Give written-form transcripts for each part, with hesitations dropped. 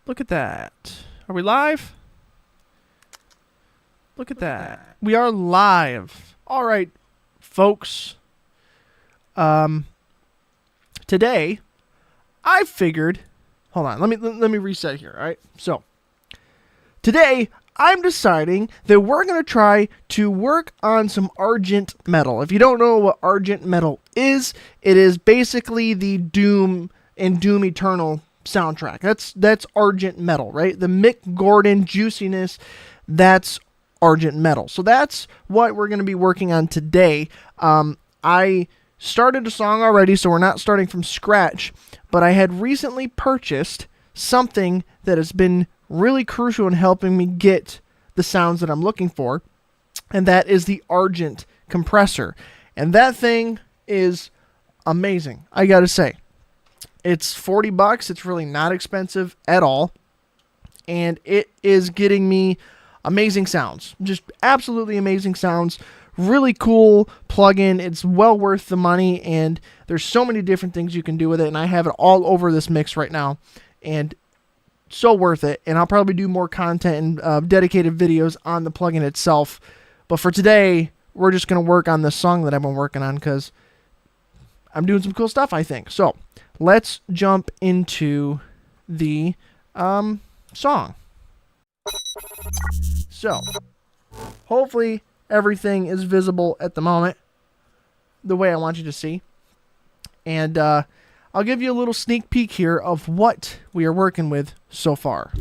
Look at that. Are we live? Look at that. We are live. All right, folks. Today, I figured. Hold on. Let me reset here. All right. So, today I'm deciding that we're going to try to work on some Argent metal. If you don't know what Argent metal is, it is basically the Doom and Doom Eternal soundtrack. That's Argent metal, right? The Mick Gordon juiciness, that's Argent metal. So that's what we're going to be working on today. I started a song already, so we're not starting from scratch, but I had recently purchased something that has been really crucial in helping me get the sounds that I'm looking for, and that is the Argent compressor. And that thing is amazing, I gotta say. It's $40. It's really not expensive at all, and it is getting me amazing sounds. Just absolutely amazing sounds. Really cool plugin. It's well worth the money, and there's so many different things you can do with it, and I have it all over this mix right now, and so worth it. And I'll probably do more content and dedicated videos on the plugin itself. But for today, we're just going to work on this song that I've been working on because I'm doing some cool stuff, I think. So let's jump into the song. So hopefully everything is visible at the moment the way I want you to see. And I'll give you a little sneak peek here of what we are working with so far.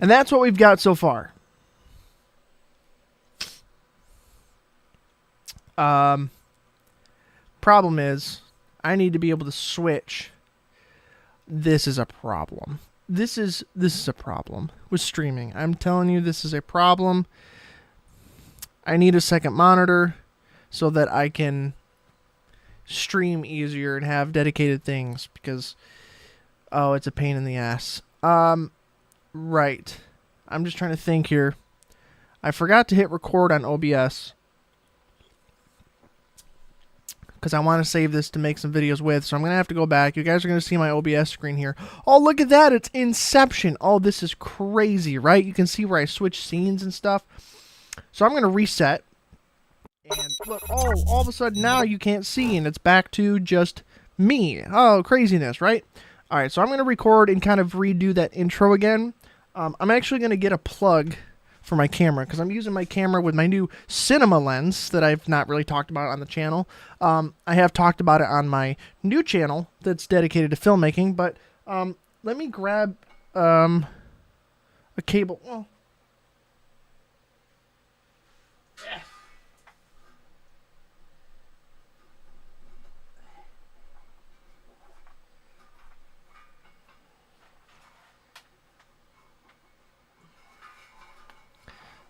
And that's what we've got so far. Problem is, I need to be able to switch. This is a problem. This is a problem with streaming. I'm telling you, this is a problem. I need a second monitor so that I can stream easier and have dedicated things because, oh, it's a pain in the ass. Right. I'm just trying to think here. I forgot to hit record on OBS because I want to save this to make some videos with, so I'm going to have to go back. You guys are going to see my OBS screen here. Oh, look at that. It's Inception. Oh, this is crazy, right? You can see where I switch scenes and stuff. So I'm going to reset. And look, oh, all of a sudden now you can't see, and it's back to just me. Oh, craziness, right? All right, so I'm going to record and kind of redo that intro again. I'm actually going to get a plug for my camera because I'm using my camera with my new cinema lens that I've not really talked about on the channel. I have talked about it on my new channel that's dedicated to filmmaking, but let me grab a cable. Well,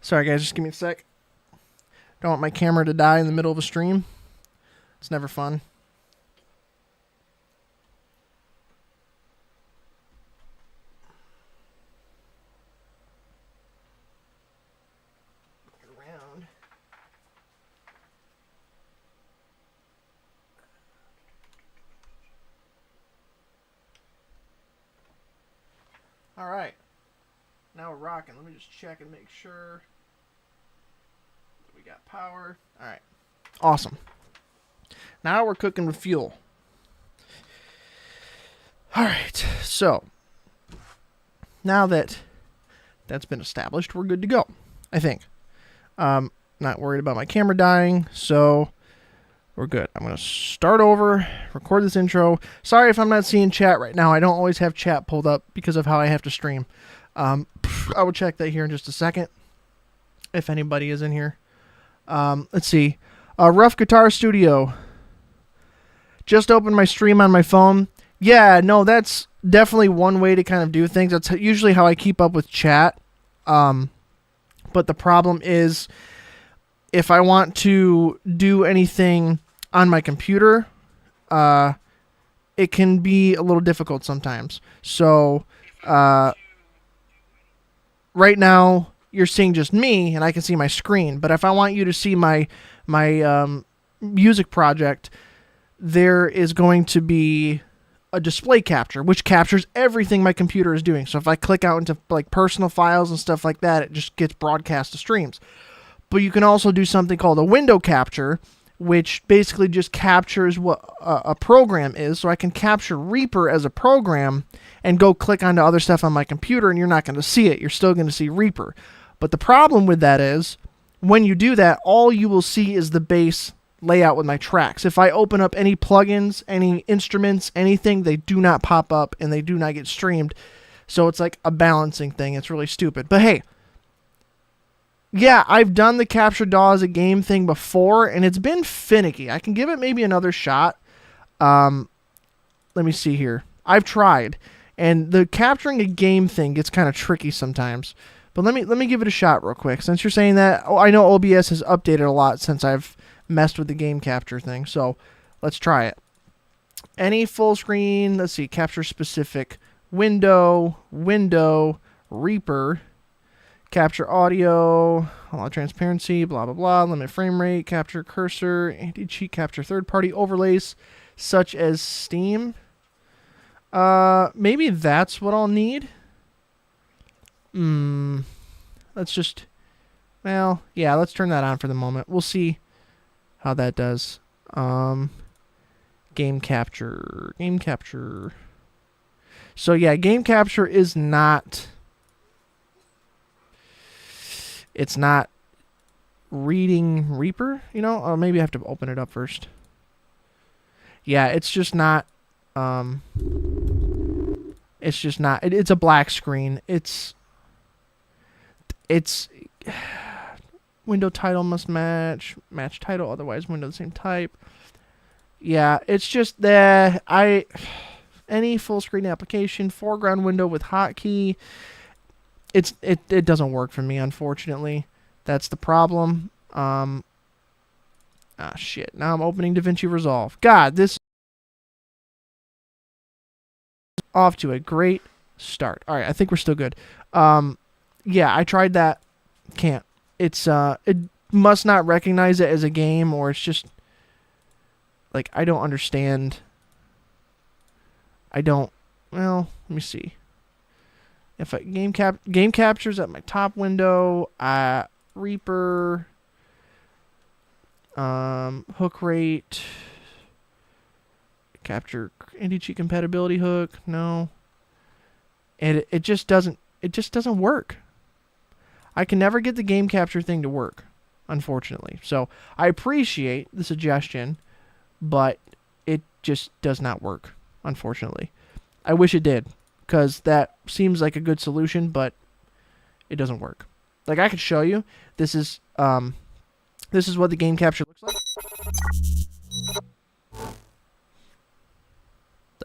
sorry, guys, just give me a sec. Don't want my camera to die in the middle of a stream. It's never fun. Around. All right. Now we're rocking. Let me just check and make sure that we got power. All right. Awesome. Now we're cooking with fuel. All right. So now that that's been established, we're good to go, I think. Not worried about my camera dying, so we're good. I'm going to start over, record this intro. Sorry if I'm not seeing chat right now. I don't always have chat pulled up because of how I have to stream. I will check that here in just a second, if anybody is in here. Let's see. Rough Guitar Studio. Just opened my stream on my phone. Yeah, no, that's definitely one way to kind of do things. That's usually how I keep up with chat. But the problem is, if I want to do anything on my computer, it can be a little difficult sometimes. So, right now, you're seeing just me, and I can see my screen. But if I want you to see my music project, there is going to be a display capture, which captures everything my computer is doing. So if I click out into like personal files and stuff like that, it just gets broadcast to streams. But you can also do something called a window capture, which basically just captures what a program is. So I can capture Reaper as a program and go click onto other stuff on my computer, and you're not going to see it. You're still going to see Reaper. But the problem with that is, when you do that, all you will see is the bass layout with my tracks. If I open up any plugins, any instruments, anything, they do not pop up and they do not get streamed. So it's like a balancing thing. It's really stupid. But hey, yeah, I've done the Capture DAW as a game thing before, and it's been finicky. I can give it maybe another shot. Let me see here. I've tried, and the capturing a game thing gets kind of tricky sometimes. But let me give it a shot real quick. Since you're saying that, I know OBS has updated a lot since I've messed with the game capture thing. So let's try it. Any full screen, let's see, capture specific, window, Reaper, capture audio, allow transparency, blah, blah, blah, limit frame rate, capture cursor, anti-cheat, capture third-party overlays, such as Steam. Maybe that's what I'll need. Let's just, well, yeah, let's turn that on for the moment. We'll see how that does. Game capture. So yeah, game capture is not, it's not reading Reaper, you know? Or maybe I have to open it up first. Yeah, it's just not, it's a black screen. It's window title must match title, otherwise window the same type. Yeah, it's just that any full screen application, foreground window with hotkey, it doesn't work for me, unfortunately. That's the problem. Shit. Now I'm opening DaVinci Resolve. God, this is off to a great start. All right, I think we're still good. Yeah, I tried that. Can't. It must not recognize it as a game, or it's just like, I don't understand. Well, let me see. If game captures at my top window, Reaper, hook rate, capture anti-cheat compatibility hook, no. And it just doesn't work. I can never get the game capture thing to work, unfortunately. So I appreciate the suggestion, but it just does not work, unfortunately. I wish it did, because that seems like a good solution, but it doesn't work. Like, I could show you. This is what the game capture looks like.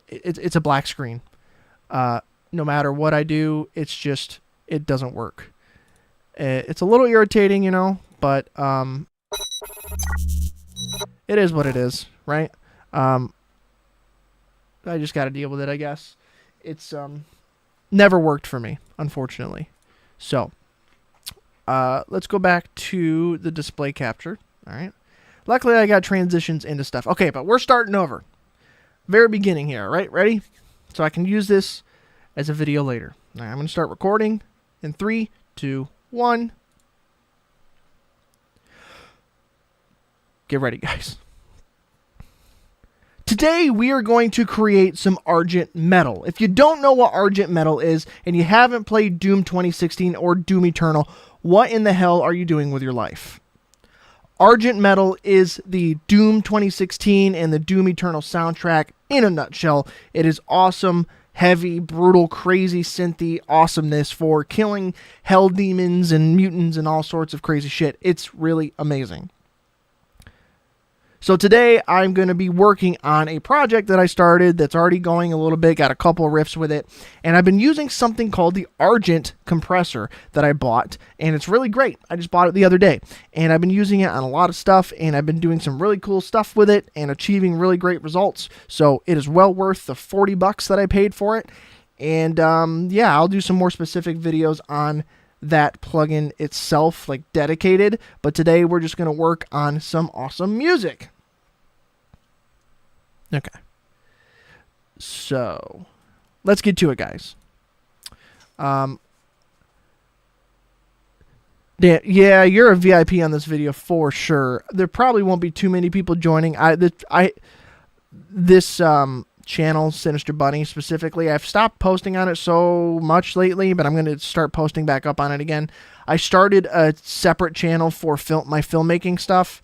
It's a black screen. No matter what I do, it doesn't work. It's a little irritating, you know, but it is what it is, right? I just got to deal with it, I guess. It's never worked for me, unfortunately. So let's go back to the display capture. All right. Luckily, I got transitions into stuff. Okay, but we're starting over. Very beginning here, right? Ready? So I can use this as a video later. All right, I'm going to start recording in 3, 2, 1. Get ready, guys. Today, we are going to create some Argent metal. If you don't know what Argent metal is, and you haven't played Doom 2016 or Doom Eternal, what in the hell are you doing with your life? Argent Metal is the Doom 2016 and the Doom Eternal soundtrack in a nutshell. It is awesome, heavy, brutal, crazy, synthy awesomeness for killing hell demons and mutants and all sorts of crazy shit. It's really amazing. So today I'm going to be working on a project that I started that's already going a little bit, got a couple of riffs with it, and I've been using something called the Argent compressor that I bought, and it's really great. I just bought it the other day, and I've been using it on a lot of stuff, and I've been doing some really cool stuff with it and achieving really great results, so it is well worth the $40 that I paid for it, and yeah, I'll do some more specific videos on that plugin itself, like dedicated, but today we're just going to work on some awesome music. Okay, so let's get to it, guys. Yeah, you're a VIP on this video for sure. There probably won't be too many people joining. This channel, Sinister Bunny specifically, I've stopped posting on it so much lately, but I'm going to start posting back up on it again. I started a separate channel for my filmmaking stuff,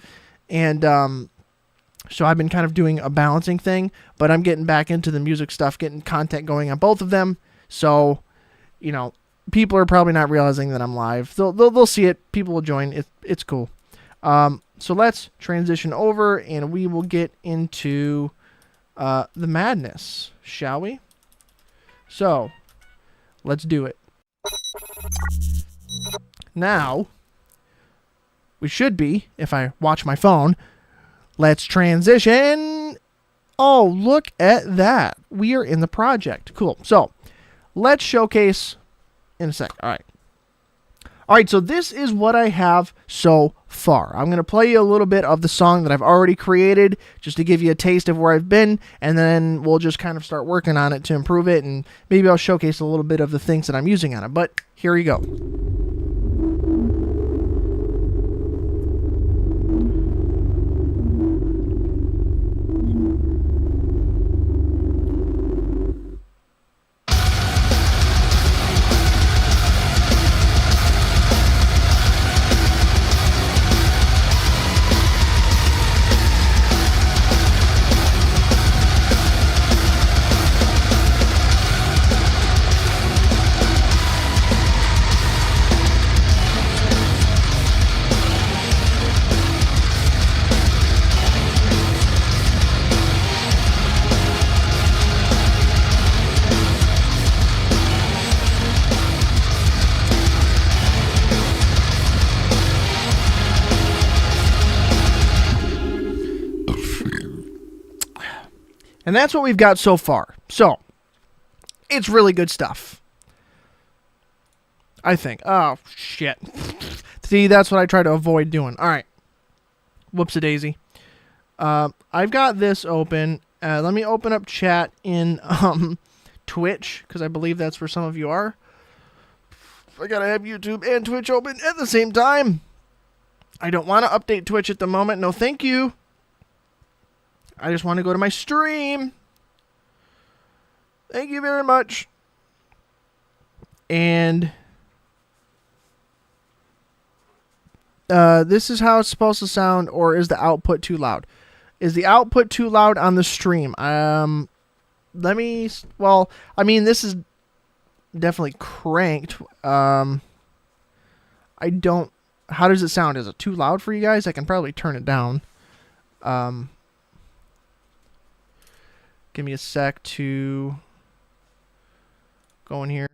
and so I've been kind of doing a balancing thing, but I'm getting back into the music stuff, getting content going on both of them. So, you know, people are probably not realizing that I'm live. They'll see it. People will join. It's cool. So let's transition over and we will get into the madness, shall we? So let's do it. Now, we should be, if I watch my phone, let's transition. Oh, look at that. We are in the project. Cool. So let's showcase in a sec. All right. All right. So this is what I have so far. I'm going to play you a little bit of the song that I've already created just to give you a taste of where I've been. And then we'll just kind of start working on it to improve it. And maybe I'll showcase a little bit of the things that I'm using on it. But here you go. And that's what we've got so far. So, it's really good stuff, I think. Oh, shit. See, that's what I try to avoid doing. All right. Whoops-a-daisy. I've got this open. Let me open up chat in Twitch, because I believe that's where some of you are. I gotta have YouTube and Twitch open at the same time. I don't want to update Twitch at the moment. No, thank you. I just want to go to my stream. Thank you very much. And this is how it's supposed to sound, or is the output too loud? Is the output too loud on the stream? Well, I mean, this is definitely cranked. How does it sound? Is it too loud for you guys? I can probably turn it down. Give me a sec to go in here.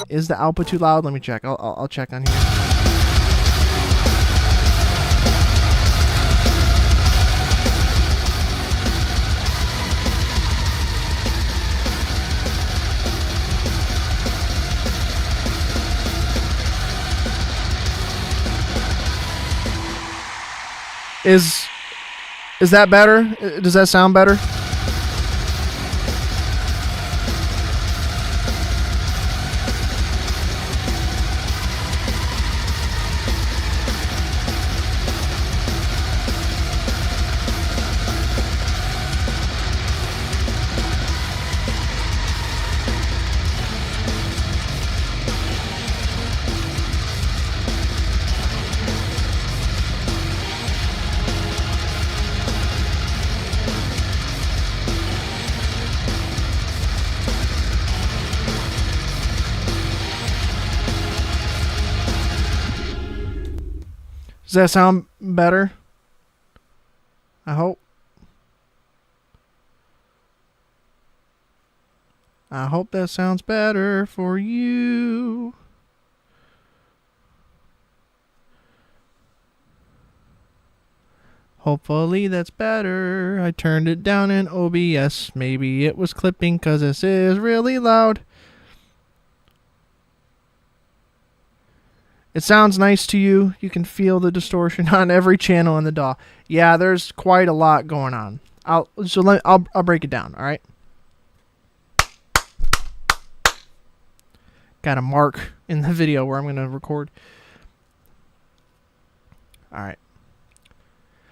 Is the output too loud? Let me check. I'll check on here. Is that better? Does that sound better? Does that sound better? I hope. I hope that sounds better for you. Hopefully that's better. I turned it down in OBS. Maybe it was clipping because this is really loud. It sounds nice to you. You can feel the distortion on every channel in the DAW. Yeah, there's quite a lot going on. I'll break it down, all right? Got a mark in the video where I'm going to record. All right.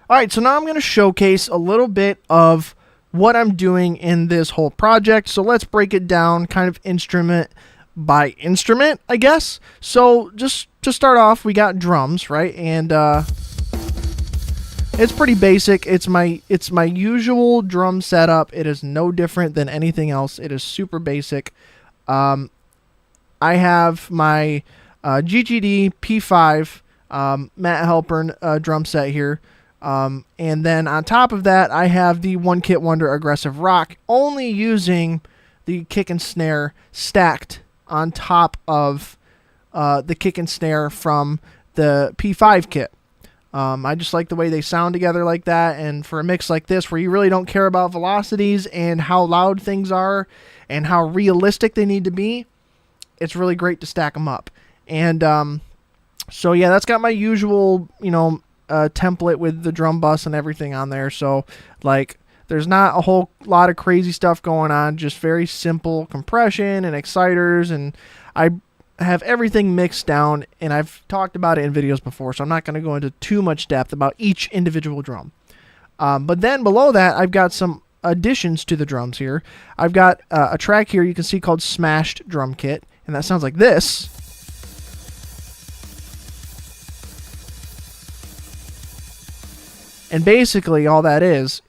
All right, so now I'm going to showcase a little bit of what I'm doing in this whole project. So let's break it down kind of instrument by instrument, I guess. So just to start off, we got drums, right? And it's pretty basic. It's my usual drum setup. It is no different than anything else. It is super basic. I have my GGD P5 Matt Halpern drum set here. And then on top of that, I have the One Kit Wonder Aggressive Rock, only using the kick and snare stacked on top of the kick and snare from the P5 kit. I just like the way they sound together like that, and for a mix like this where you really don't care about velocities and how loud things are and how realistic they need to be, it's really great to stack them up. And so yeah, that's got my usual, template with the drum bus and everything on there. So like there's not a whole lot of crazy stuff going on, just very simple compression and exciters, and I have everything mixed down, and I've talked about it in videos before, so I'm not going to go into too much depth about each individual drum. But then below that, I've got some additions to the drums here. I've got a track here you can see called Smashed Drum Kit, and that sounds like this. And basically all that is,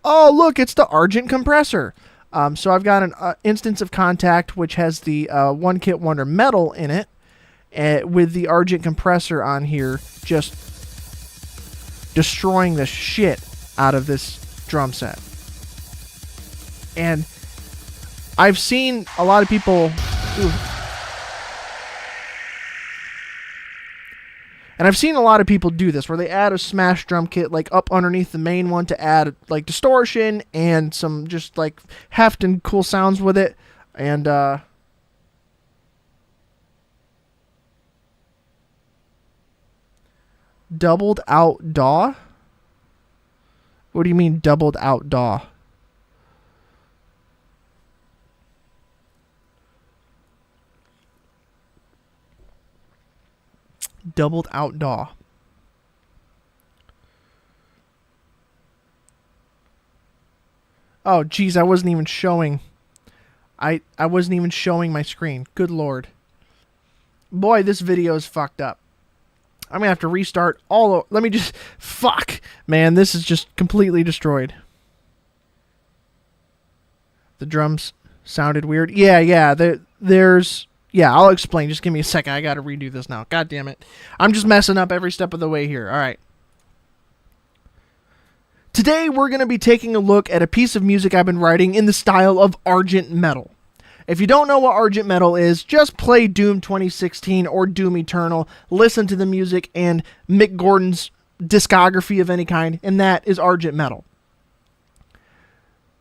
oh look, it's the Argent compressor. So I've got an instance of Contact which has the One Kit Wonder metal in it, with the Argent compressor on here, just destroying the shit out of this drum set. And I've seen a lot of people... And I've seen a lot of people do this, where they add a smash drum kit like up underneath the main one to add like distortion and some just like heft and cool sounds with it. And doubled out DAW? What do you mean doubled out DAW? Doubled out DAW. Oh, geez, I wasn't even showing. I wasn't even showing my screen. Good lord. Boy, this video is fucked up. I'm gonna have to restart all. Let me just. Fuck, man, this is just completely destroyed. The drums sounded weird. Yeah. There's. Yeah, I'll explain. Just give me a second. I gotta redo this now. God damn it. I'm just messing up every step of the way here. Alright. Today, we're going to be taking a look at a piece of music I've been writing in the style of Argent metal. If you don't know what Argent metal is, just play Doom 2016 or Doom Eternal, listen to the music and Mick Gordon's discography of any kind, and that is Argent metal.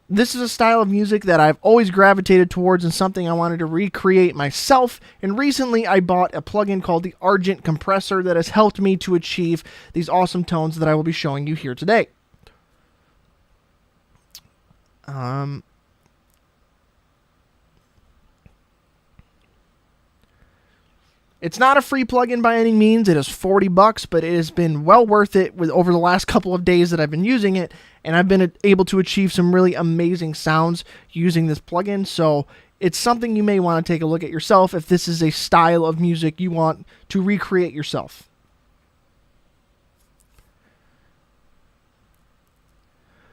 This is a style of music that I've always gravitated towards and something I wanted to recreate myself, and recently I bought a plugin called the Argent compressor that has helped me to achieve these awesome tones that I will be showing you here today. It's not a free plugin by any means. It is $40, but it has been well worth it over the last couple of days that I've been using it, and I've been able to achieve some really amazing sounds using this plugin. So it's something you may want to take a look at yourself if this is a style of music you want to recreate yourself.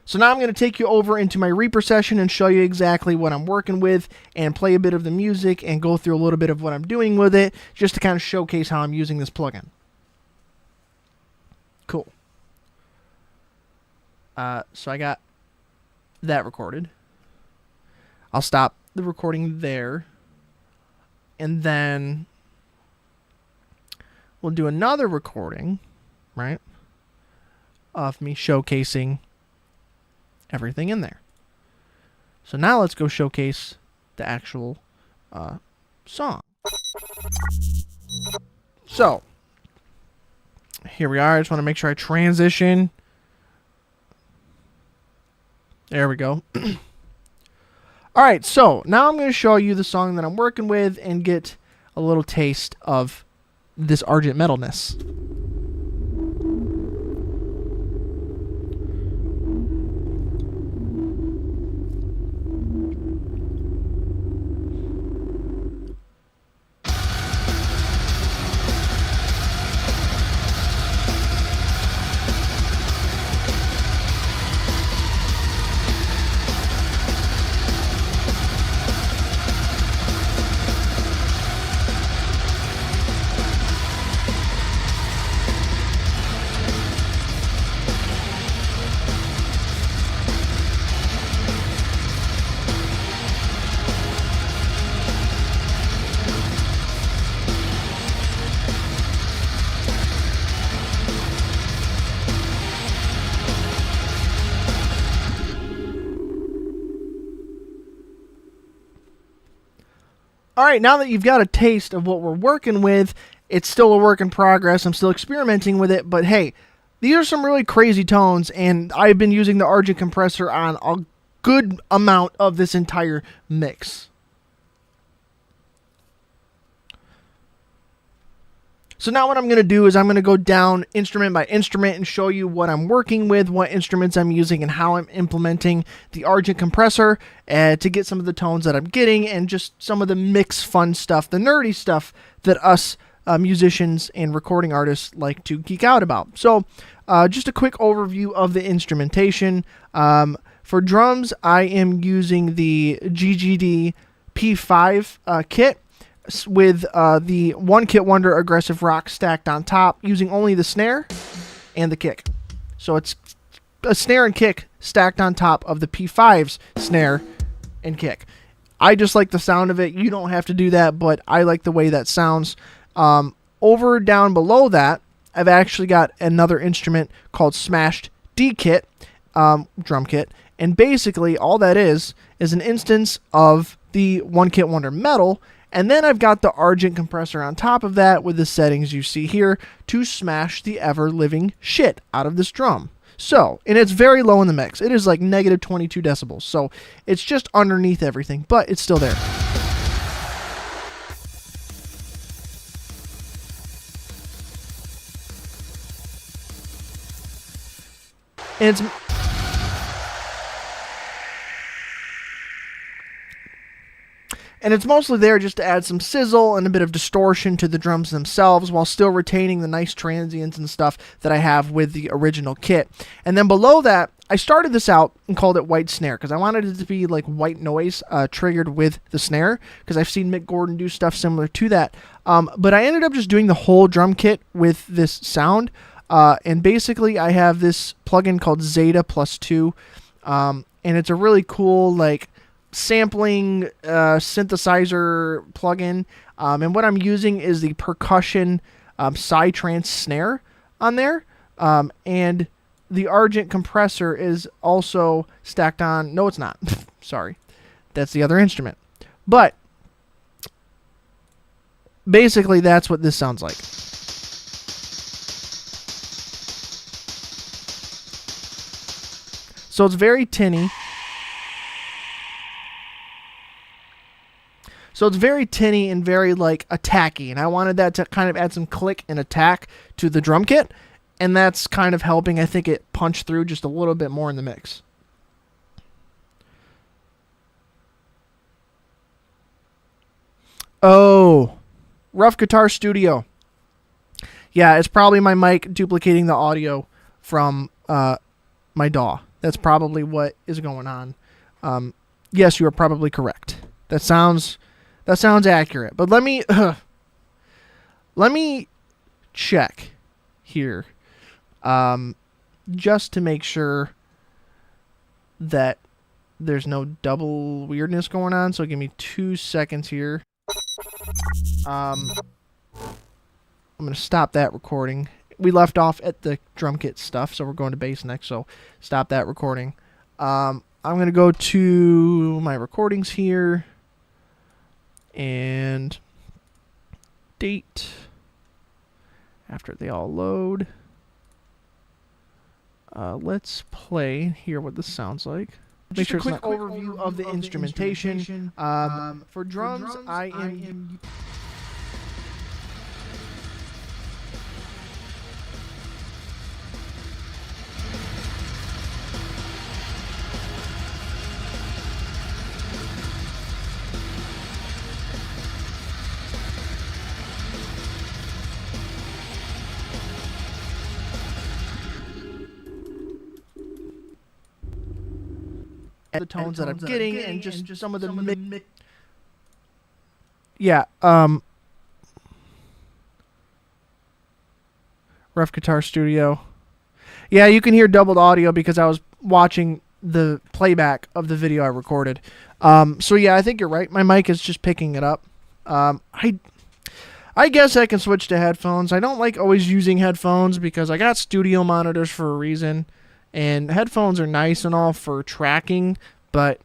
So now I'm going to take you over into my Reaper session and show you exactly what I'm working with and play a bit of the music and go through a little bit of what I'm doing with it just to kind of showcase how I'm using this plugin. Cool. So I got that recorded. I'll stop the recording there. And then we'll do another recording, right, of me showcasing everything in there. So now let's go showcase the actual song. So here we are. I just want to make sure I transition. There we go. All right, so now I'm going to show you the song that I'm working with and get a little taste of this Argent metalness. All right, now that you've got a taste of what we're working with, it's still a work in progress. I'm still experimenting with it, but hey, these are some really crazy tones, and I've been using the Argent compressor on a good amount of this entire mix. So now what I'm going to do is I'm going to go down instrument by instrument and show you what I'm working with, what instruments I'm using, and how I'm implementing the Argent compressor to get some of the tones that I'm getting and just some of the mix fun stuff, the nerdy stuff that us musicians and recording artists like to geek out about. So just a quick overview of the instrumentation. For drums, I am using the GGD P5 kit with the One Kit Wonder Aggressive Rock stacked on top, using only the snare and the kick. So it's a snare and kick stacked on top of the P5's snare and kick. I just like the sound of it. You don't have to do that, but I like the way that sounds. Over down below that, I've actually got another instrument called Smashed D Kit, drum kit, and basically all that is an instance of the One Kit Wonder metal. And then I've got the Argent compressor on top of that with the settings you see here to smash the ever-living shit out of this drum. So, and it's very low in the mix. It is like negative 22 decibels. So it's just underneath everything, but it's still there. And it's mostly there just to add some sizzle and a bit of distortion to the drums themselves while still retaining the nice transients and stuff that I have with the original kit. And then below that, I started this out and called it White Snare because I wanted it to be like white noise triggered with the snare, because I've seen Mick Gordon do stuff similar to that. But I ended up just doing the whole drum kit with this sound. And basically I have this plugin called Zeta Plus 2. And it's a really cool like sampling synthesizer plugin, and what I'm using is the percussion psytrance snare on there, and the Argent compressor is also stacked on. No, it's not. Sorry, that's the other instrument. But basically, that's what this sounds like. So it's very tinny. So it's very tinny and very like attacky, and I wanted that to kind of add some click and attack to the drum kit, and that's kind of helping, I think, it punch through just a little bit more in the mix. Oh, Rough Guitar Studio. Yeah, it's probably my mic duplicating the audio from my DAW. That's probably what is going on. Yes, you are probably correct. That sounds accurate. But let me check here. just to make sure that there's no double weirdness going on. So give me 2 seconds here. I'm going to stop that recording. We left off at the drum kit stuff, so we're going to bass next, so stop that recording. I'm going to go to my recordings here, and date, after they all load. Let's play, hear what this sounds like. Make sure it's a quick overview of the instrumentation. For drums, I am... the tones that I'm getting, and just some of the yeah, Rough Guitar Studio. Yeah, you can hear doubled audio because I was watching the playback of the video I recorded. So yeah, I think you're right. My mic is just picking it up. I guess I can switch to headphones. I don't like always using headphones because I got studio monitors for a reason. And headphones are nice and all for tracking, but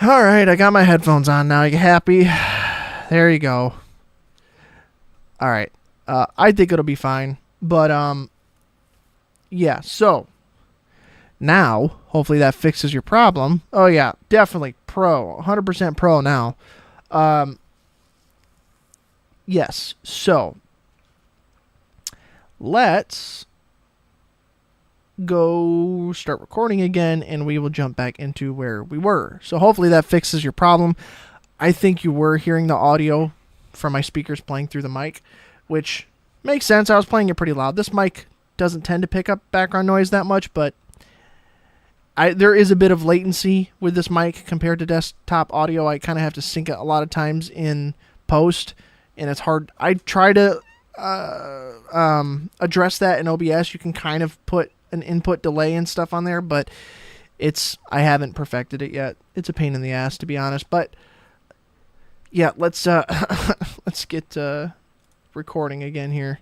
all right, I got my headphones on now. You happy? There you go. All right. I think it'll be fine, but yeah, so now, hopefully that fixes your problem. Oh, yeah, definitely pro. 100% pro now. Yes, so let's go start recording again, and we will jump back into where we were. So hopefully that fixes your problem. I think you were hearing the audio from my speakers playing through the mic, which makes sense. I was playing it pretty loud. This mic doesn't tend to pick up background noise that much, but there is a bit of latency with this mic compared to desktop audio. I kind of have to sync it a lot of times in post, and it's hard. I try to address that in OBS. You can kind of put an input delay and stuff on there, but I haven't perfected it yet. It's a pain in the ass, to be honest. But yeah, let's let's get recording again here,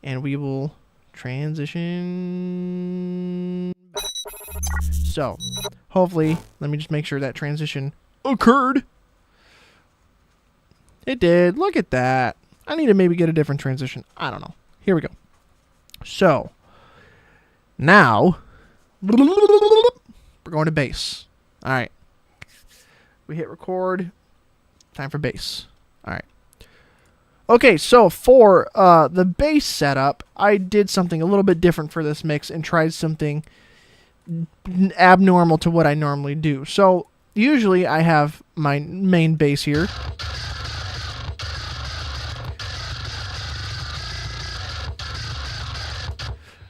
and we will transition back. So, hopefully, let me just make sure that transition occurred. It did. Look at that. I need to maybe get a different transition. I don't know. Here we go. So, now, we're going to bass. All right. We hit record. Time for bass. All right. Okay, so for the bass setup, I did something a little bit different for this mix and tried something abnormal to what I normally do. So usually I have my main bass here,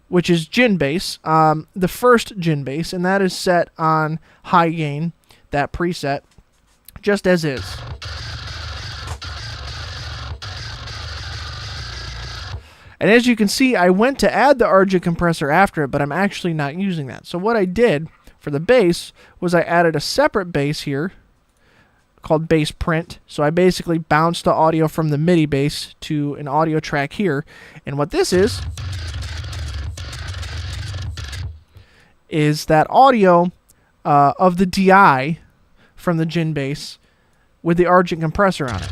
which is gin bass, the first gin bass, and that is set on high gain, that preset, just as is. And as you can see, I went to add the Argent compressor after it, but I'm actually not using that. So what I did for the bass was I added a separate bass here called bass print. So I basically bounced the audio from the MIDI bass to an audio track here. And what this is that audio of the DI from the gin bass with the Argent compressor on it.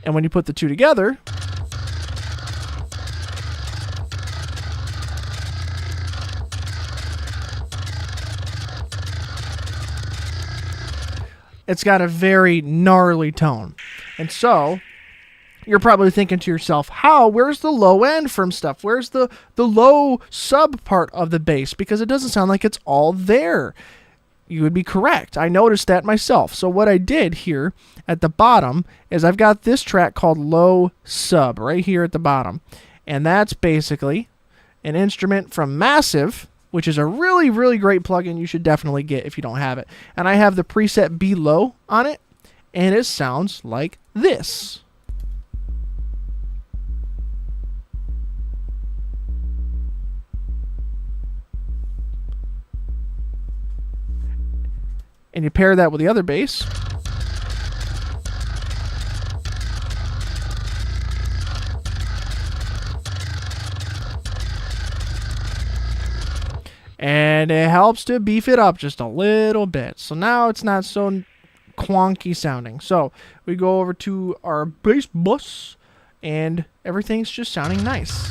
And when you put the two together, it's got a very gnarly tone. And so, you're probably thinking to yourself, where's the low end from stuff? Where's the low sub part of the bass? Because it doesn't sound like it's all there. You would be correct. I noticed that myself. So what I did here at the bottom is I've got this track called low sub right here at the bottom. And that's basically an instrument from Massive, which is a really, really great plugin you should definitely get if you don't have it. And I have the preset below on it, and it sounds like this. And you pair that with the other bass. And it helps to beef it up just a little bit. So now it's not so clunky sounding. So we go over to our bass bus, and everything's just sounding nice.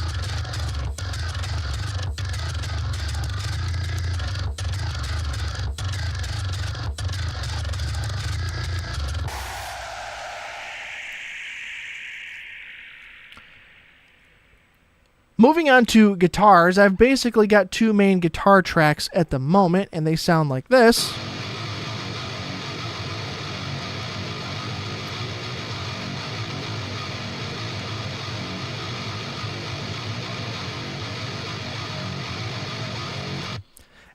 Moving on to guitars, I've basically got two main guitar tracks at the moment, and they sound like this.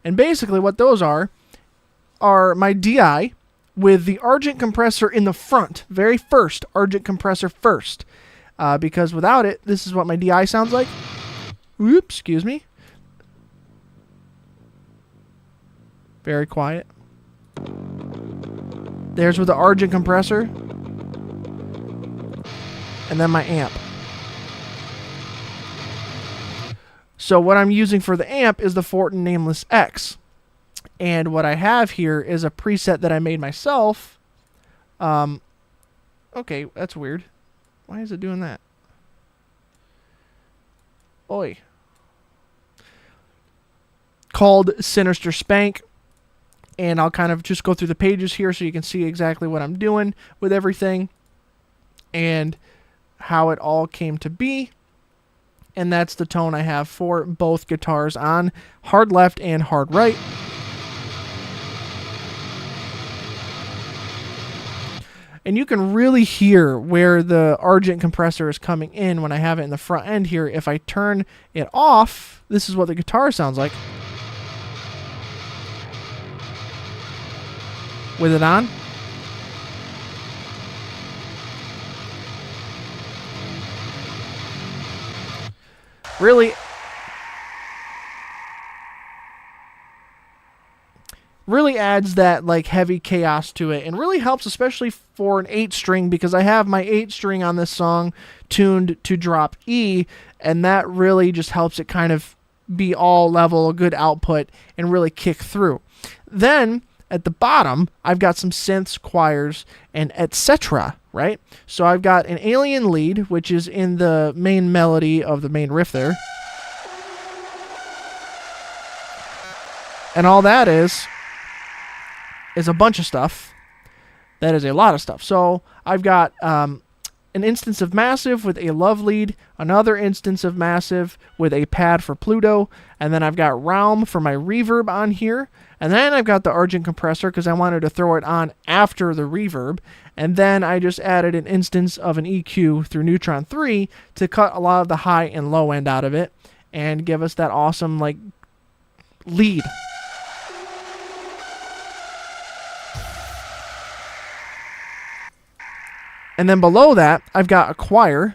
And basically what those are my DI with the Argent compressor in the front, very first, Argent compressor first. Because without it, this is what my DI sounds like. Oops, excuse me. Very quiet. There's with the Argent compressor. And then my amp. So what I'm using for the amp is the Fortin Nameless X. And what I have here is a preset that I made myself. Okay, that's weird. Why is it doing that? Oi. Called Sinister Spank. And I'll kind of just go through the pages here so you can see exactly what I'm doing with everything. And how it all came to be. And that's the tone I have for both guitars on hard left and hard right. And you can really hear where the Argent compressor is coming in when I have it in the front end here. If I turn it off, this is what the guitar sounds like. With it on. Really adds that like heavy chaos to it, and really helps especially for an 8-string, because I have my 8-string on this song tuned to drop E, and that really just helps it kind of be all level, a good output, and really kick through. Then at the bottom, I've got some synths, choirs, and etc., right? So I've got an alien lead, which is in the main melody of the main riff there. And all that is a bunch of stuff. That is a lot of stuff. So I've got an instance of Massive with a love lead, another instance of Massive with a pad for Pluto, and then I've got Realm for my reverb on here, and then I've got the Argent compressor because I wanted to throw it on after the reverb, and then I just added an instance of an EQ through Neutron 3 to cut a lot of the high and low end out of it and give us that awesome like lead. And then below that, I've got a choir,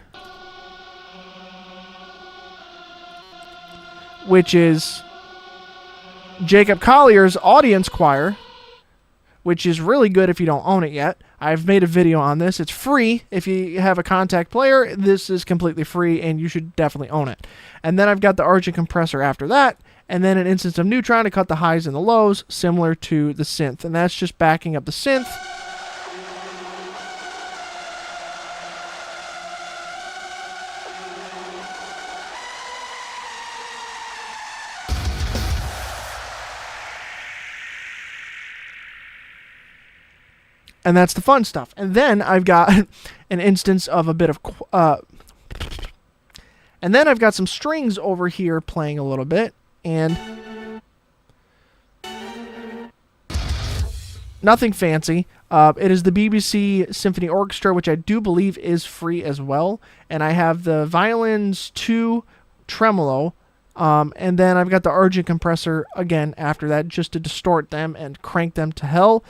which is Jacob Collier's audience choir, which is really good if you don't own it yet. I've made a video on this. It's free. If you have a Contact player, this is completely free, and you should definitely own it. And then I've got the Argent compressor after that, and then an instance of Neutron to cut the highs and the lows, similar to the synth. And that's just backing up the synth. And that's the fun stuff. And then I've got an instance of a bit of... and then I've got some strings over here playing a little bit. And Nothing fancy. It is the BBC Symphony Orchestra, which I do believe is free as well. And I have the Violins 2 Tremolo. And then I've got the Argent compressor again after that, just to distort them and crank them to hell.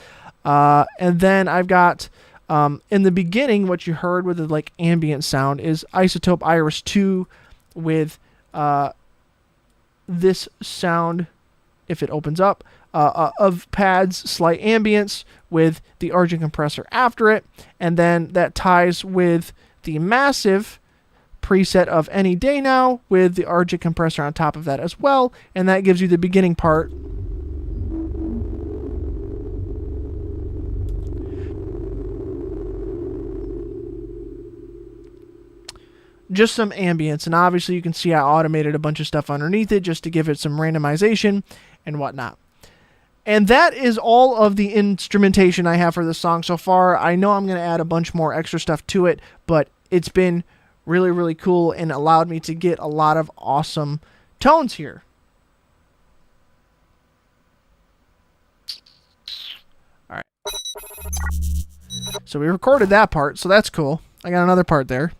And then I've got, in the beginning, what you heard with the like ambient sound is Isotope Iris 2 with this sound, if it opens up, of pads, slight ambience with the Argent compressor after it. And then that ties with the massive preset of Any Day Now with the Argent compressor on top of that as well. And that gives you the beginning part. Just some ambience, and obviously you can see I automated a bunch of stuff underneath it just to give it some randomization and whatnot. And that is all of the instrumentation I have for this song so far. I know I'm going to add a bunch more extra stuff to it, but it's been really, really cool and allowed me to get a lot of awesome tones here. All right. So we recorded that part, so that's cool. I got another part there.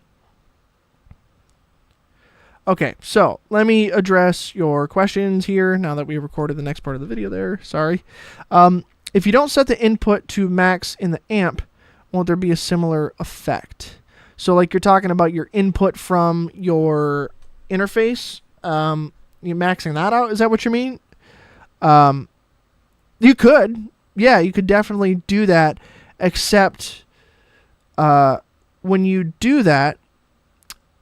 Okay, so let me address your questions here now that we recorded the next part of the video there. Sorry. If you don't set the input to max in the amp, won't there be a similar effect? So like you're talking about your input from your interface, you maxing that out? Is that what you mean? You could. Yeah, you could definitely do that, except when you do that,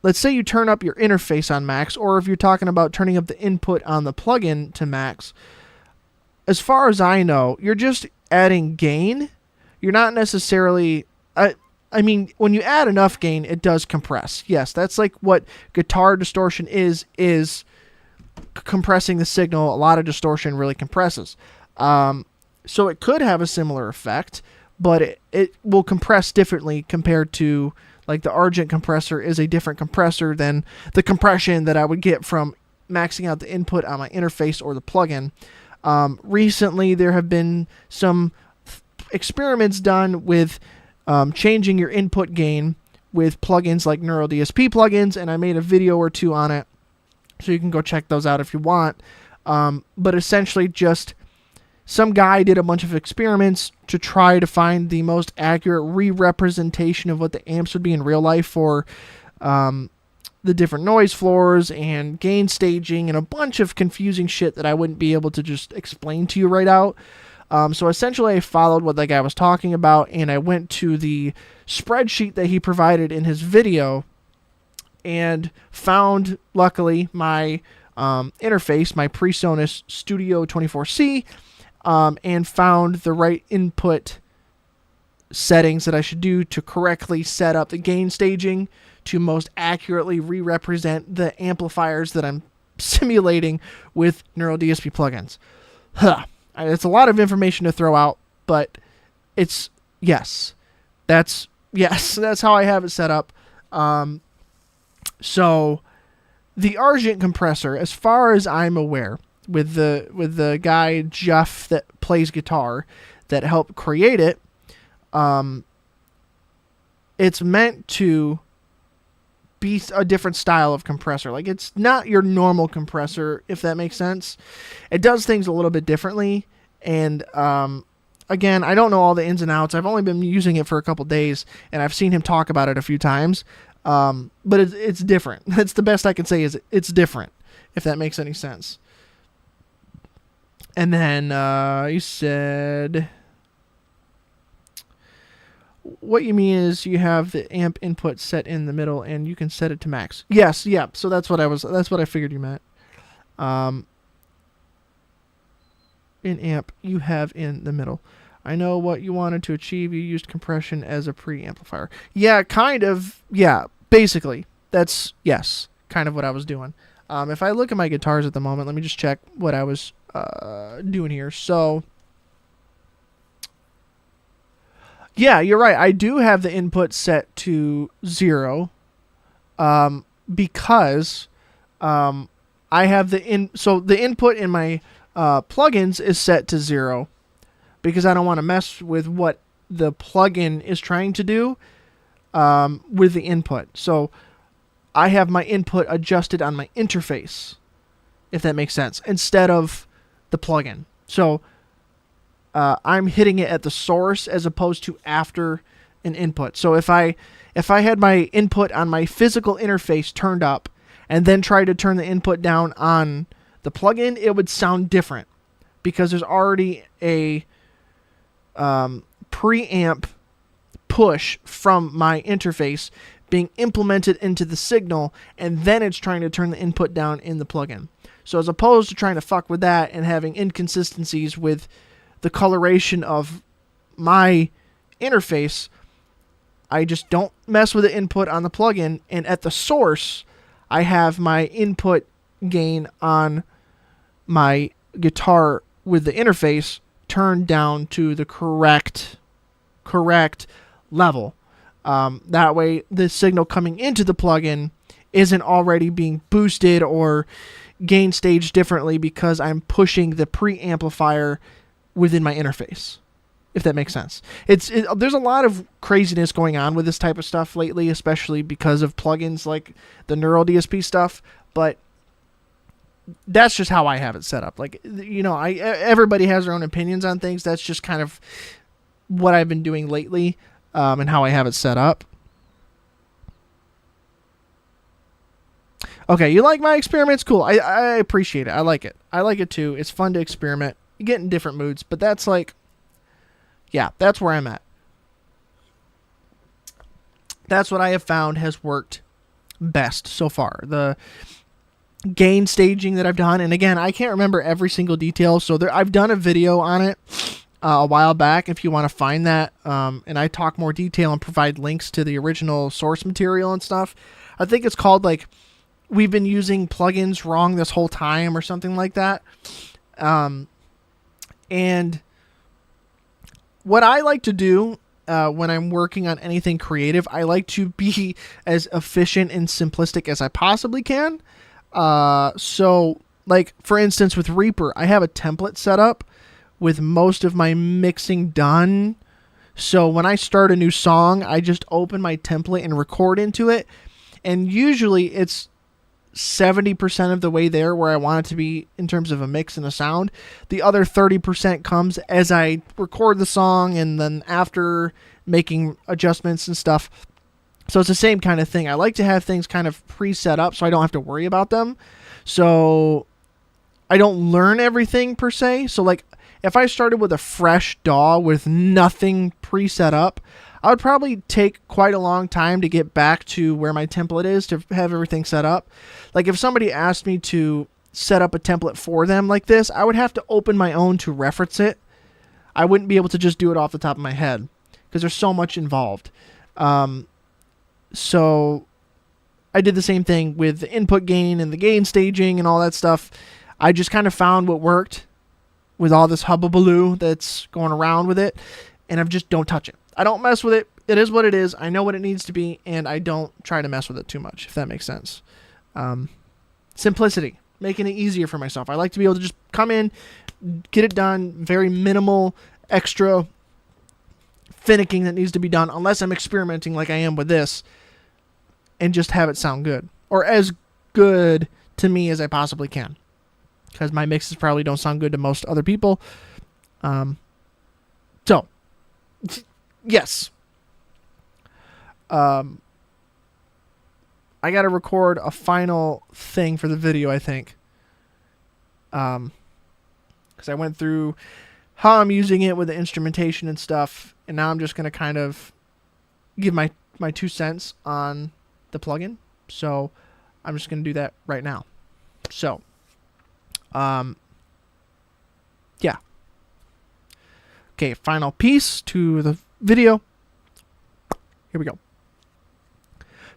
let's say you turn up your interface on max, or if you're talking about turning up the input on the plugin to max, as far as I know, you're just adding gain. You're not necessarily... I mean, when you add enough gain, it does compress. Yes, that's like what guitar distortion is compressing the signal. A lot of distortion really compresses. So it could have a similar effect, but it will compress differently compared to... Like the Argent compressor is a different compressor than the compression that I would get from maxing out the input on my interface or the plugin. Recently, there have been some experiments done with changing your input gain with plugins like NeuroDSP plugins, and I made a video or two on it, so you can go check those out if you want. But essentially just... Some guy did a bunch of experiments to try to find the most accurate re-representation of what the amps would be in real life for the different noise floors and gain staging and a bunch of confusing shit that I wouldn't be able to just explain to you right out. So essentially I followed what that guy was talking about, and I went to the spreadsheet that he provided in his video and found, luckily, my interface, my PreSonus Studio 24C, and found the right input settings that I should do to correctly set up the gain staging to most accurately re-represent the amplifiers that I'm simulating with NeuroDSP plugins. It's a lot of information to throw out, but it's, yes, that's how I have it set up. So the Argent compressor, as far as I'm aware, with the guy Jeff that plays guitar that helped create it, it's meant to be a different style of compressor. Like, it's not your normal compressor, if that makes sense. It does things a little bit differently, and again, I don't know all the ins and outs. I've only been using it for a couple days, and I've seen him talk about it a few times, but it's different. That's the best I can say, is it's different, if that makes any sense. And then you said, what you mean is you have the amp input set in the middle and you can set it to max. Yes, yeah. So that's what I figured you meant. In amp you have in the middle. I know what you wanted to achieve. You used compression as a preamplifier. Yeah, kind of. Yeah, basically. That's, yes, kind of what I was doing. If I look at my guitars at the moment, let me just check what I was doing here. So yeah, you're right. I do have the input set to 0 because I have the input in my plugins is set to 0, because I don't want to mess with what the plugin is trying to do with the input. So I have my input adjusted on my interface, if that makes sense, instead of the plugin. So I'm hitting it at the source as opposed to after an input. So if I had my input on my physical interface turned up and then try to turn the input down on the plugin, it would sound different because there's already a preamp push from my interface being implemented into the signal, and then it's trying to turn the input down in the plugin. So as opposed to trying to fuck with that and having inconsistencies with the coloration of my interface, I just don't mess with the input on the plugin, and at the source, I have my input gain on my guitar with the interface turned down to the correct level. That way, the signal coming into the plugin isn't already being boosted or gain staged differently because I'm pushing the preamplifier within my interface, if that makes sense. There's a lot of craziness going on with this type of stuff lately, especially because of plugins like the Neural DSP stuff, but that's just how I have it set up. Like, you know, everybody has their own opinions on things. That's just kind of what I've been doing lately, and how I have it set up. Okay, you like my experiments? Cool. I appreciate it. I like it. I like it too. It's fun to experiment. You get in different moods, but that's like, yeah, that's where I'm at. That's what I have found has worked best so far. The gain staging that I've done, and again, I can't remember every single detail, so I've done a video on it a while back if you want to find that, and I talk more detail and provide links to the original source material and stuff. I think it's called, like, we've been using plugins wrong this whole time or something like that. And what I like to do when I'm working on anything creative, I like to be as efficient and simplistic as I possibly can. So, like, for instance, with Reaper, I have a template set up with most of my mixing done. So when I start a new song, I just open my template and record into it. And usually it's 70% of the way there where I want it to be in terms of a mix and a sound. The other 30% comes as I record the song and then after making adjustments and stuff. So it's the same kind of thing. I like to have things kind of pre-set up so I don't have to worry about them. So I don't learn everything per se. So, like, if I started with a fresh DAW with nothing pre-set up, I would probably take quite a long time to get back to where my template is to have everything set up. Like, if somebody asked me to set up a template for them like this, I would have to open my own to reference it. I wouldn't be able to just do it off the top of my head because there's so much involved. So I did the same thing with the input gain and the gain staging and all that stuff. I just kind of found what worked with all this hubbubaloo that's going around with it, and I just don't touch it. I don't mess with it. It is what it is. I know what it needs to be, and I don't try to mess with it too much, if that makes sense. Simplicity, making it easier for myself. I like to be able to just come in, get it done, very minimal extra finicking that needs to be done, unless I'm experimenting like I am with this, and just have it sound good, or as good to me as I possibly can, because my mixes probably don't sound good to most other people. So, yes. I got to record a final thing for the video, I think. Because I went through how I'm using it with the instrumentation and stuff, and now I'm just going to kind of give my 2 cents on the plugin. So I'm just going to do that right now. So, yeah. Okay, final piece to the video. Here we go.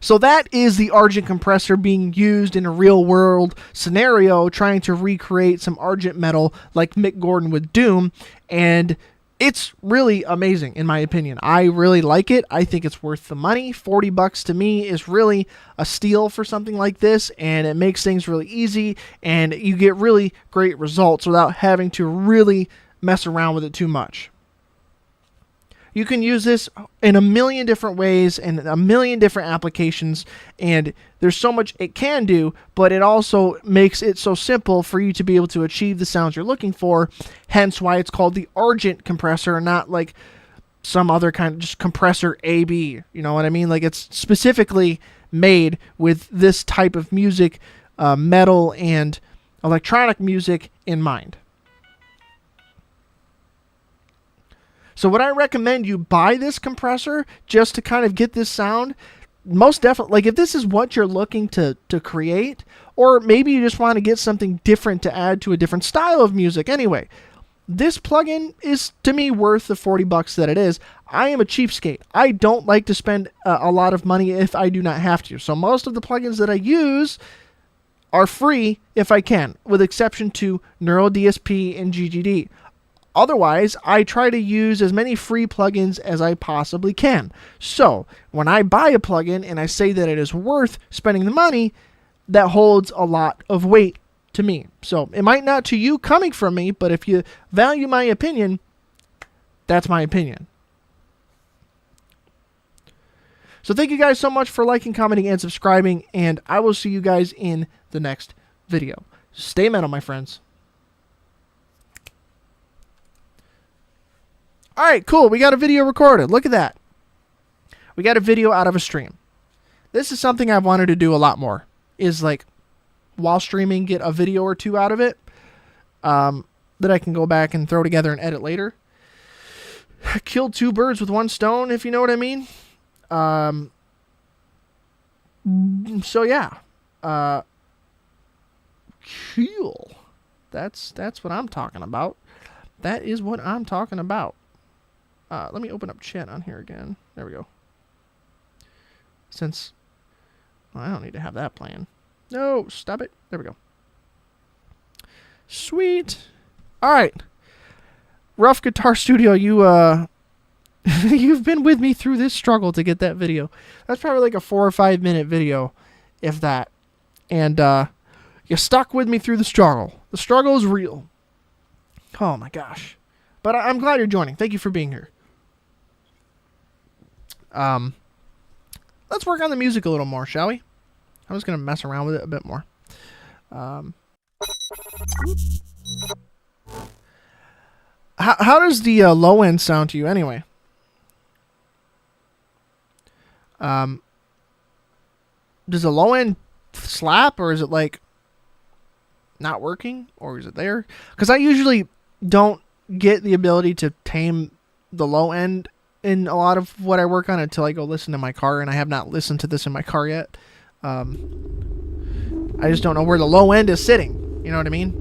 So that is the Argent compressor being used in a real-world scenario, trying to recreate some Argent metal like Mick Gordon with Doom, and it's really amazing, in my opinion. I really like it. I think it's worth the money. $40 to me is really a steal for something like this, and it makes things really easy, and you get really great results without having to really mess around with it too much. You can use this in a million different ways and a million different applications, and there's so much it can do, but it also makes it so simple for you to be able to achieve the sounds you're looking for, hence why it's called the Argent compressor, not like some other kind of just compressor AB. You know what I mean? Like, it's specifically made with this type of music, metal and electronic music in mind. So would I recommend you buy this compressor just to kind of get this sound? Most definitely. Like, if this is what you're looking to create, or maybe you just want to get something different to add to a different style of music. Anyway, this plugin is, to me, worth the $40 that it is. I am a cheapskate. I don't like to spend a lot of money if I do not have to. So most of the plugins that I use are free if I can, with exception to Neural DSP and GGD. Otherwise, I try to use as many free plugins as I possibly can. So when I buy a plugin and I say that it is worth spending the money, that holds a lot of weight to me. So it might not to you coming from me, but if you value my opinion, that's my opinion. So thank you guys so much for liking, commenting, and subscribing, and I will see you guys in the next video. Stay metal, my friends. All right, cool. We got a video recorded. Look at that. We got a video out of a stream. This is something I've wanted to do a lot more, is like, while streaming, get a video or two out of it that I can go back and throw together and edit later. Killed two birds with one stone, if you know what I mean. So yeah. Cool. That's what I'm talking about. That is what I'm talking about. Let me open up chat on here again. There we go. Since, well, I don't need to have that playing. No, stop it. There we go. Sweet. All right. Rough Guitar Studio, you've been with me through this struggle to get that video. That's probably like a 4 or 5 minute video, if that. And you stuck with me through the struggle. The struggle is real. Oh my gosh. But I'm glad you're joining. Thank you for being here. Let's work on the music a little more, shall we? I'm just going to mess around with it a bit more. How does the low end sound to you anyway? Does the low end slap, or is it like not working, or is it there? Because I usually don't get the ability to tame the low end in a lot of what I work on until I go listen to my car, and I have not listened to this in my car yet. I just don't know where the low end is sitting. You know what I mean?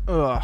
Ugh.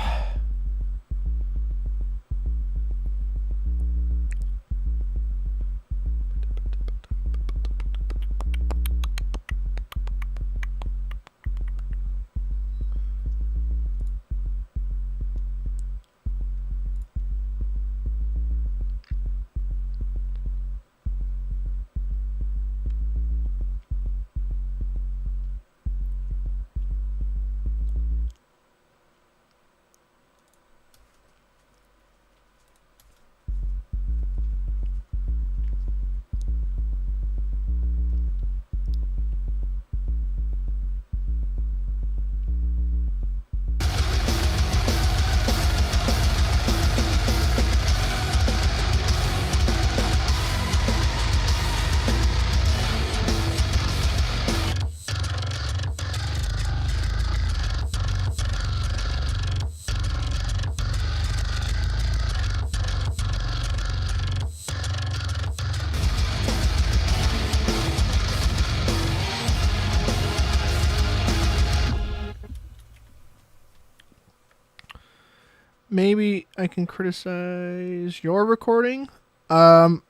maybe I can criticize your recording. You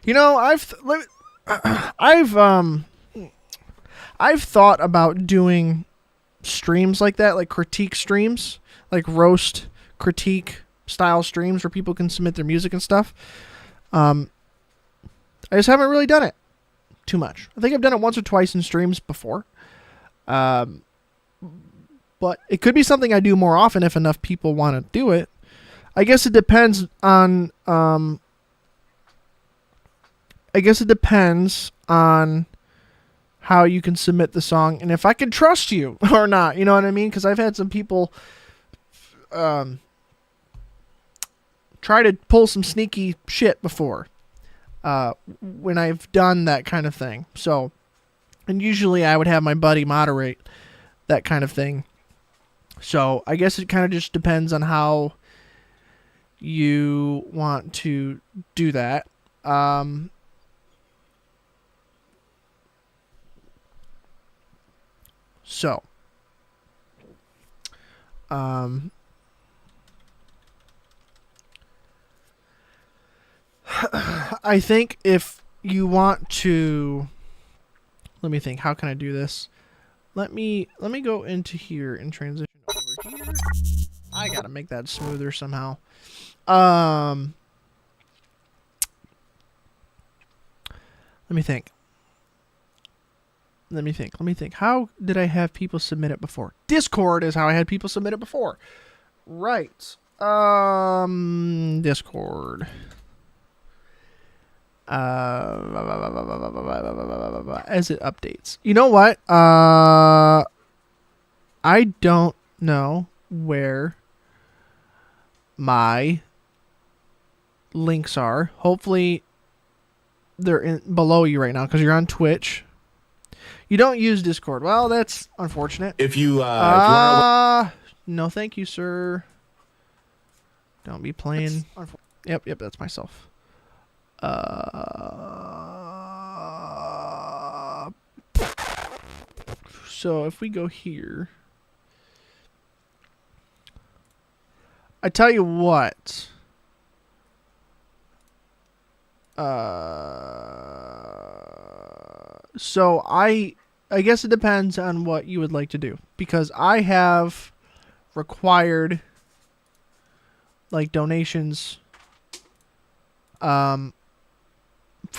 know, I've thought about doing streams like that, like critique streams, like roast critique style streams where people can submit their music and stuff. I just haven't really done it too much. I think I've done it once or twice in streams before. But it could be something I do more often if enough people want to do it. I guess it depends on how you can submit the song and if I can trust you or not. You know what I mean? Because I've had some people try to pull some sneaky shit before when I've done that kind of thing. So, and usually I would have my buddy moderate that kind of thing. So I guess it kind of just depends on how you want to do that. So, I think if you want to, let me think, how can I do this? Let me go into here and transition over here. I gotta make that smoother somehow. Let me think. How did I have people submit it before? Discord is how I had people submit it before. Right. Discord. As it updates. You know what? I don't know where my links are. Hopefully they're below you right now because you're on Twitch. You don't use Discord. Well, that's unfortunate. If you no, thank you, sir. Don't be playing. Yep, that's myself. So if we go here, I tell you what. So I guess it depends on what you would like to do, because I have required like donations for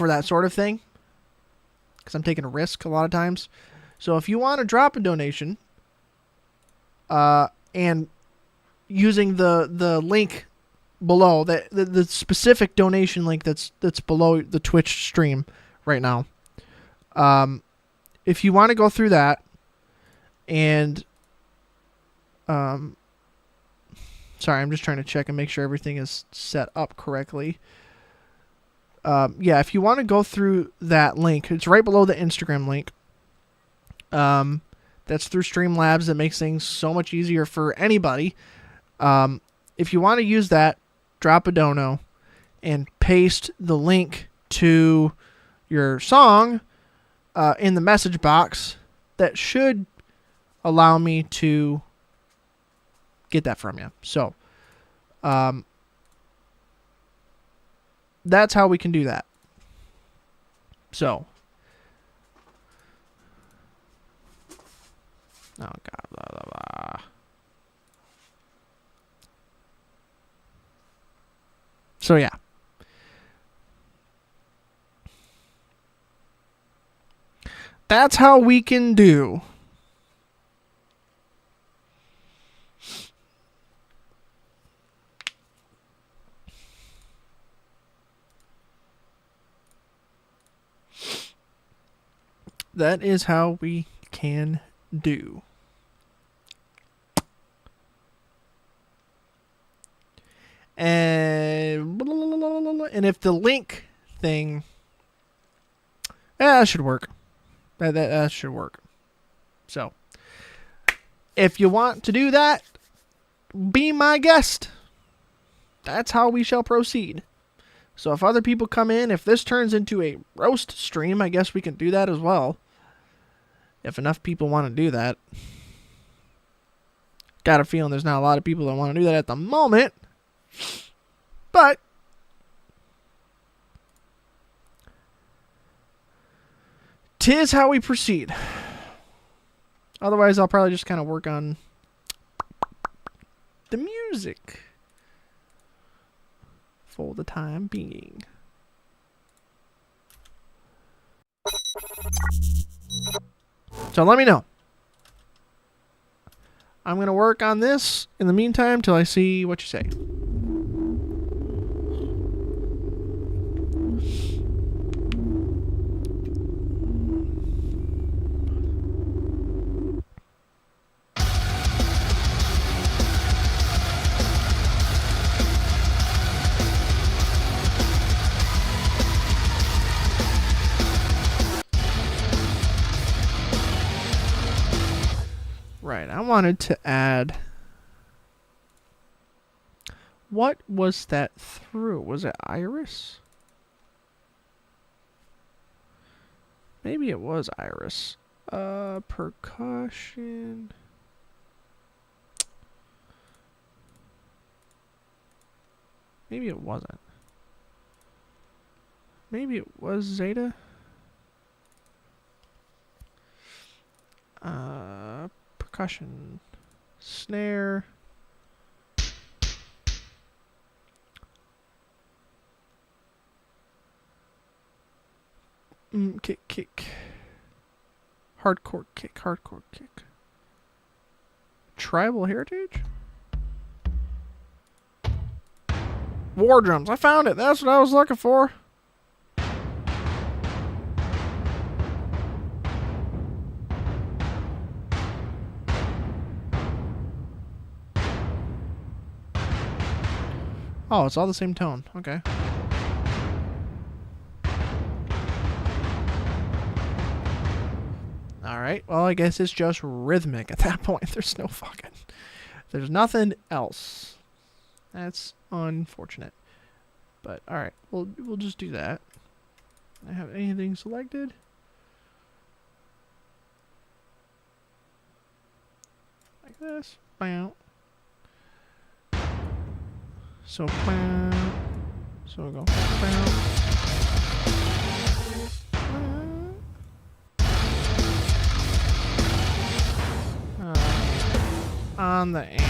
that sort of thing, because I'm taking a risk a lot of times. So if you want to drop a donation and using the link below, the specific donation link that's below the Twitch stream right now, if you want to go through that and sorry, I'm just trying to check and make sure everything is set up correctly. Yeah, if you want to go through that link, it's right below the Instagram link. That's through Streamlabs. That makes things so much easier for anybody. If you want to use that, drop a dono and paste the link to your song in the message box. That should allow me to get that from you. So, that's how we can do that. So, oh God, blah, blah, blah. So yeah. That's how we can do. That is how we can do. And if the link thing, that should work. That should work. So, if you want to do that, be my guest. That's how we shall proceed. So if other people come in, if this turns into a roast stream, I guess we can do that as well. If enough people want to do that. Got a feeling there's not a lot of people that want to do that at the moment. But tis how we proceed. Otherwise, I'll probably just kind of work on the music for the time being. So let me know. I'm going to work on this in the meantime till I see what you say. Right, I wanted to add... What was that through? Was it Iris? Maybe it was Iris. Percussion... Maybe it wasn't. Maybe it was Zeta? Percussion, snare, kick, hardcore kick, tribal heritage, war drums. I found it. That's what I was looking for. Oh, it's all the same tone. Okay. Alright, well, I guess it's just rhythmic at that point. There's no fucking... There's nothing else. That's unfortunate. But, alright, we'll just do that. I have anything selected? Like this. Bow. So we'll go on the amp.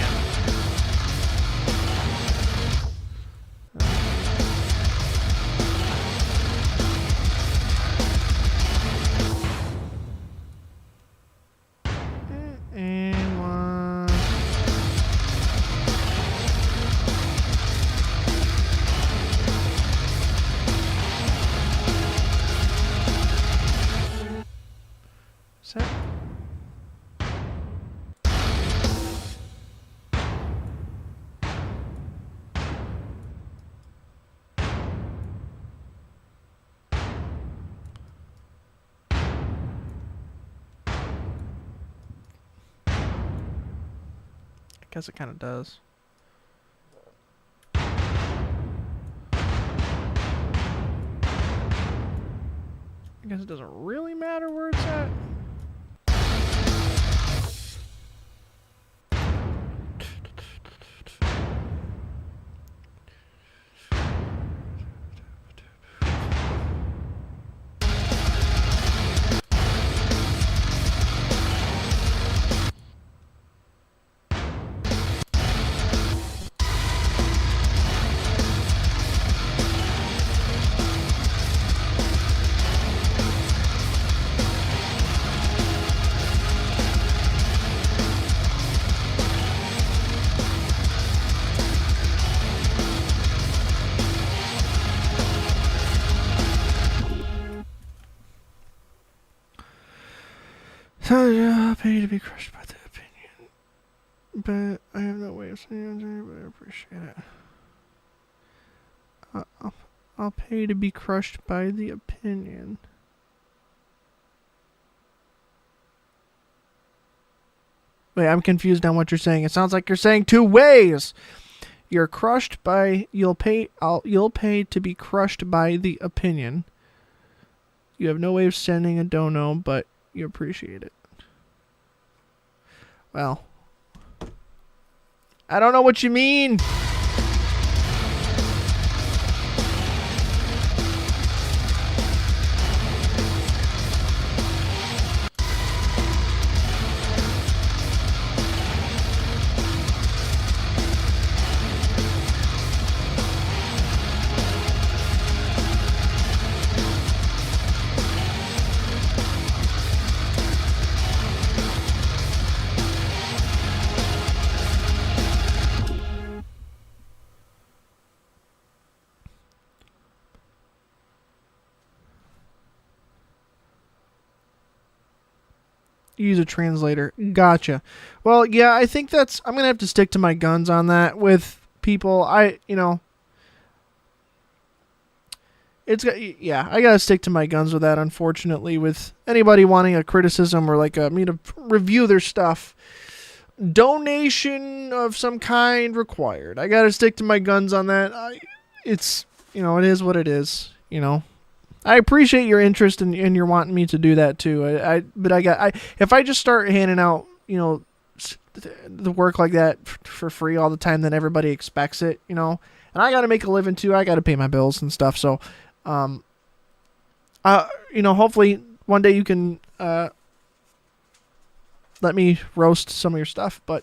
And one. Set. I guess it kind of does. I guess it doesn't really matter where it's at. I'll pay to be crushed by the opinion, but I have no way of saying it, but I appreciate it. I'll pay to be crushed by the opinion. Wait, I'm confused on what you're saying. It sounds like you're saying two ways. You're crushed by you'll pay to be crushed by the opinion. You have no way of sending a dono, but you appreciate it. Well, I don't know what you mean. Use a translator. Gotcha. Well, yeah, I think I'm going to have to stick to my guns on that with people. I got to stick to my guns with that, unfortunately, with anybody wanting a criticism or like me to review their stuff. Donation of some kind required. I got to stick to my guns on that. It is what it is, I appreciate your interest and you're wanting me to do that too. If I just start handing out, the work like that for free all the time, then everybody expects it, and I got to make a living too. I got to pay my bills and stuff. So, hopefully one day you can, let me roast some of your stuff, but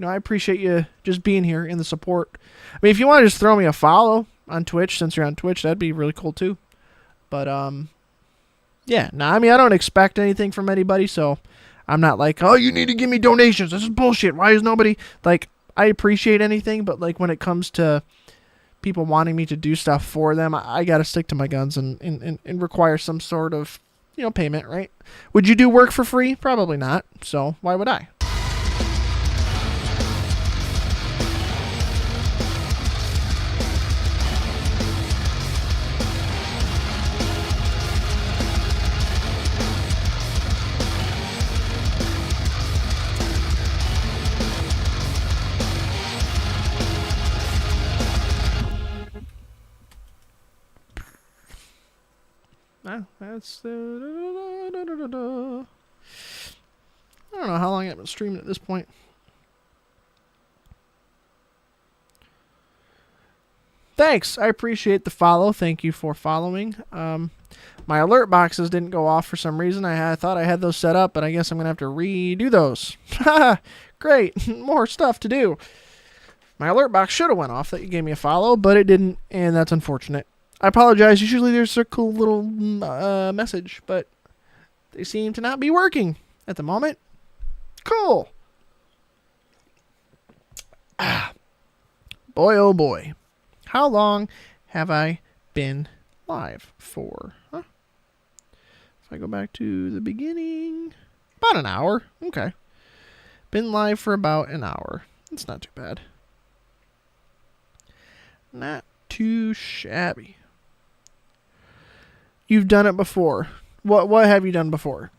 I appreciate you just being here in the support. I mean, if you want to just throw me a follow on Twitch, since you're on Twitch, that'd be really cool too. But, I don't expect anything from anybody, so I'm not like, oh, you need to give me donations. This is bullshit. Why is nobody, like, I appreciate anything, but, like, when it comes to people wanting me to do stuff for them, I got to stick to my guns and require some sort of, payment, right? Would you do work for free? Probably not, so why would I? That's I don't know how long I've been streaming at this point. Thanks. I appreciate the follow. Thank you for following. My alert boxes didn't go off for some reason. I thought I had those set up, but I guess I'm going to have to redo those. Great. More stuff to do. My alert box should have went off that you gave me a follow, but it didn't, and that's unfortunate. I apologize. Usually there's a cool little message, but they seem to not be working at the moment. Cool. Boy, oh boy. How long have I been live for? Huh? If I go back to the beginning, about an hour. Okay. Been live for about an hour. It's not too bad. Not too shabby. You've done it before. What have you done before?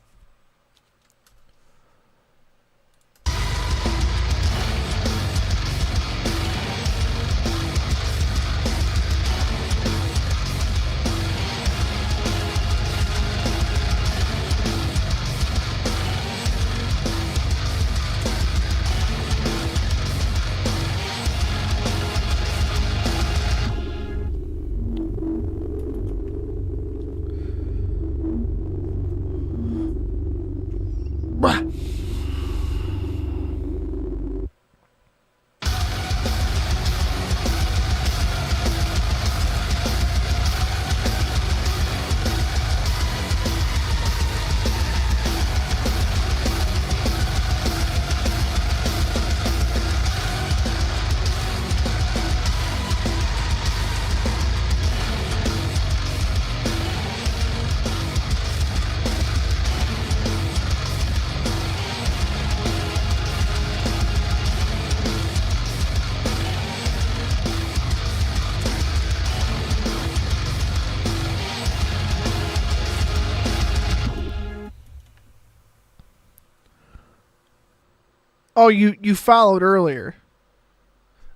Oh, you followed earlier.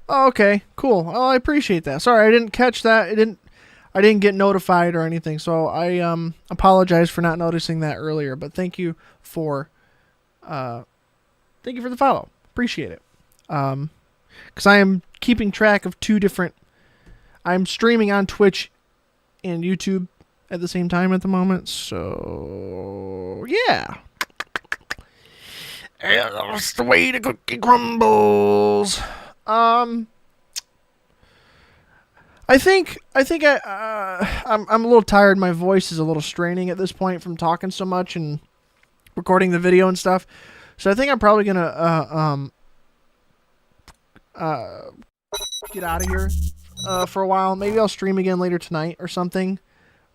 Oh, okay, cool. Oh, I appreciate that. Sorry, I didn't catch that. I didn't get notified or anything, so I apologize for not noticing that earlier. But thank you for the follow. Appreciate it. because I am keeping track of two different. I'm streaming on Twitch and YouTube at the same time at the moment. So yeah, that's the way the cookie crumbles. I'm a little tired. My voice is a little straining at this point from talking so much and recording the video and stuff. So I think I'm probably gonna get out of here for a while. Maybe I'll stream again later tonight or something,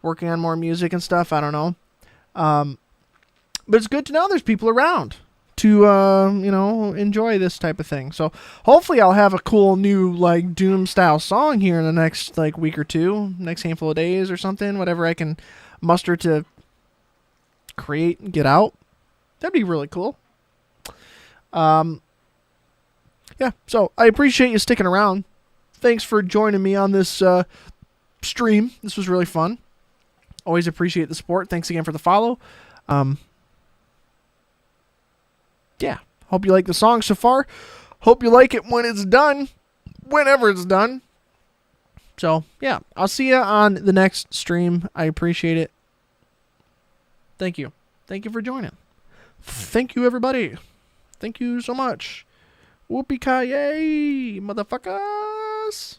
working on more music and stuff. I don't know. But it's good to know there's people around to enjoy this type of thing. So hopefully I'll have a cool new like Doom style song here in the next like week or two, next handful of days or something, whatever I can muster to create and get out. That'd be really cool. Yeah, so I appreciate you sticking around. Thanks for joining me on this stream. This was really fun. Always appreciate the support. Thanks again for the follow. Yeah, hope you like the song so far. Hope you like it when it's done, whenever it's done. So, yeah, I'll see you on the next stream. I appreciate it. Thank you. Thank you for joining. Thank you, everybody. Thank you so much. Whoopee-ki-yay, motherfuckers.